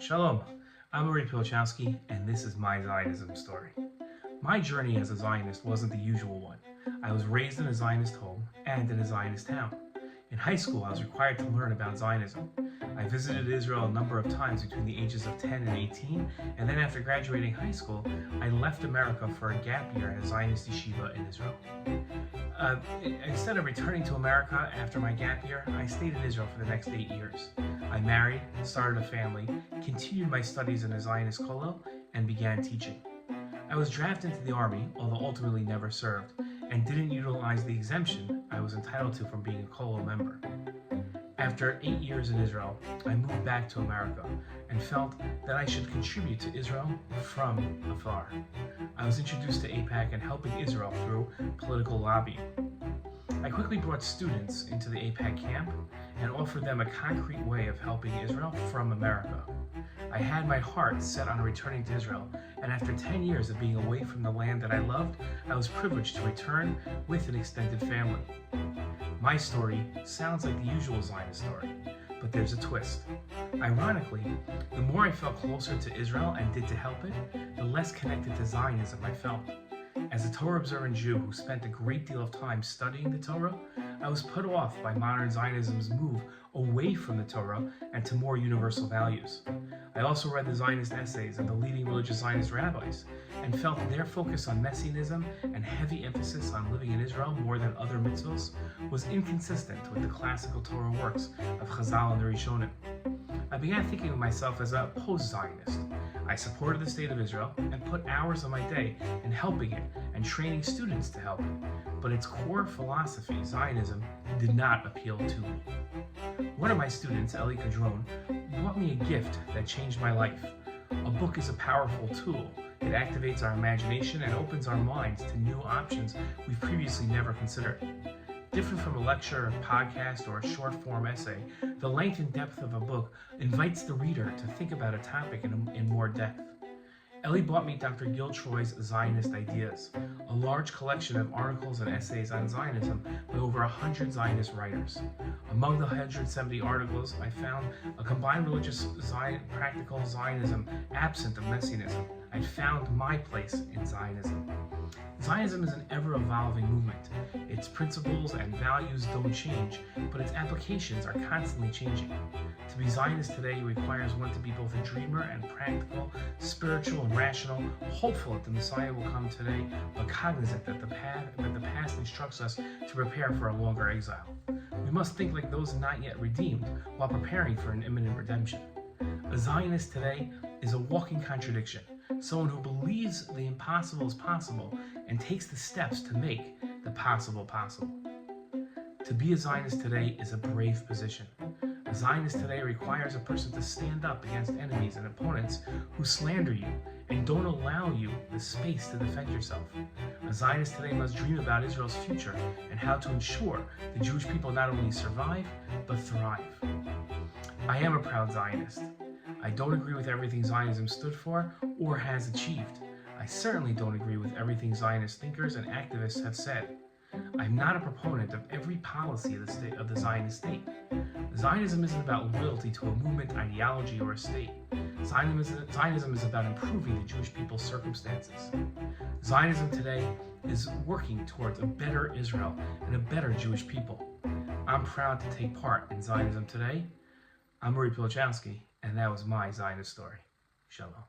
Shalom, I'm Marie Pilchowski, and this is my Zionism story. My journey as a Zionist wasn't the usual one. I was raised in a Zionist home and in a Zionist town. In high school, I was required to learn about Zionism. I visited Israel a number of times between the ages of 10 and 18, and then after graduating high school, I left America for a gap year at a Zionist Yeshiva in Israel. Instead of returning to America after my gap year, I stayed in Israel for the next 8 years. I married, started a family, continued my studies in a Zionist kollel, and began teaching. I was drafted into the army, although ultimately never served, and didn't utilize the exemption I was entitled to from being a kollel member. After 8 years in Israel, I moved back to America and felt that I should contribute to Israel from afar. I was introduced to AIPAC and helping Israel through political lobbying. I quickly brought students into the AIPAC camp and offered them a concrete way of helping Israel from America. I had my heart set on returning to Israel, and after 10 years of being away from the land that I loved, I was privileged to return with an extended family. My story sounds like the usual Zionist story, but there's a twist. Ironically, the more I felt closer to Israel and did to help it, the less connected to Zionism I felt. As a Torah-observant Jew who spent a great deal of time studying the Torah, I was put off by modern Zionism's move away from the Torah and to more universal values. I also read the Zionist essays of the leading religious Zionist rabbis and felt their focus on messianism and heavy emphasis on living in Israel more than other mitzvos was inconsistent with the classical Torah works of Chazal and the Rishonim. I began thinking of myself as a post-Zionist. I supported the state of Israel and put hours of my day in helping it and training students to help it, but its core philosophy, Zionism, did not appeal to me. One of my students, Eli Cadron, brought me a gift that changed my life. A book is a powerful tool. It activates our imagination and opens our minds to new options we've previously never considered. Different from a lecture, a podcast, or a short-form essay, the length and depth of a book invites the reader to think about a topic in more depth. Ellie bought me Dr. Gil Troy's Zionist Ideas, a large collection of articles and essays on Zionism by over 100 Zionist writers. Among the 170 articles, I found a combined religious practical Zionism absent of messianism. I found my place in Zionism. Zionism is an ever-evolving movement. Its principles and values don't change, but its applications are constantly changing. To be Zionist today requires one to be both a dreamer and practical, spiritual and rational, hopeful that the Messiah will come today, but cognizant that the past instructs us to prepare for a longer exile. We must think like those not yet redeemed while preparing for an imminent redemption. A Zionist today is a walking contradiction, someone who believes the impossible is possible and takes the steps to make the possible possible. To be a Zionist today is a brave position. A Zionist today requires a person to stand up against enemies and opponents who slander you and don't allow you the space to defend yourself. A Zionist today must dream about Israel's future and how to ensure the Jewish people not only survive, but thrive. I am a proud Zionist. I don't agree with everything Zionism stood for or has achieved. I certainly don't agree with everything Zionist thinkers and activists have said. I'm not a proponent of every policy of the Zionist state. Zionism isn't about loyalty to a movement, ideology, or a state. Zionism is about improving the Jewish people's circumstances. Zionism today is working towards a better Israel and a better Jewish people. I'm proud to take part in Zionism today. I'm Marie Pilchowski, and that was my Zionist story. Shalom.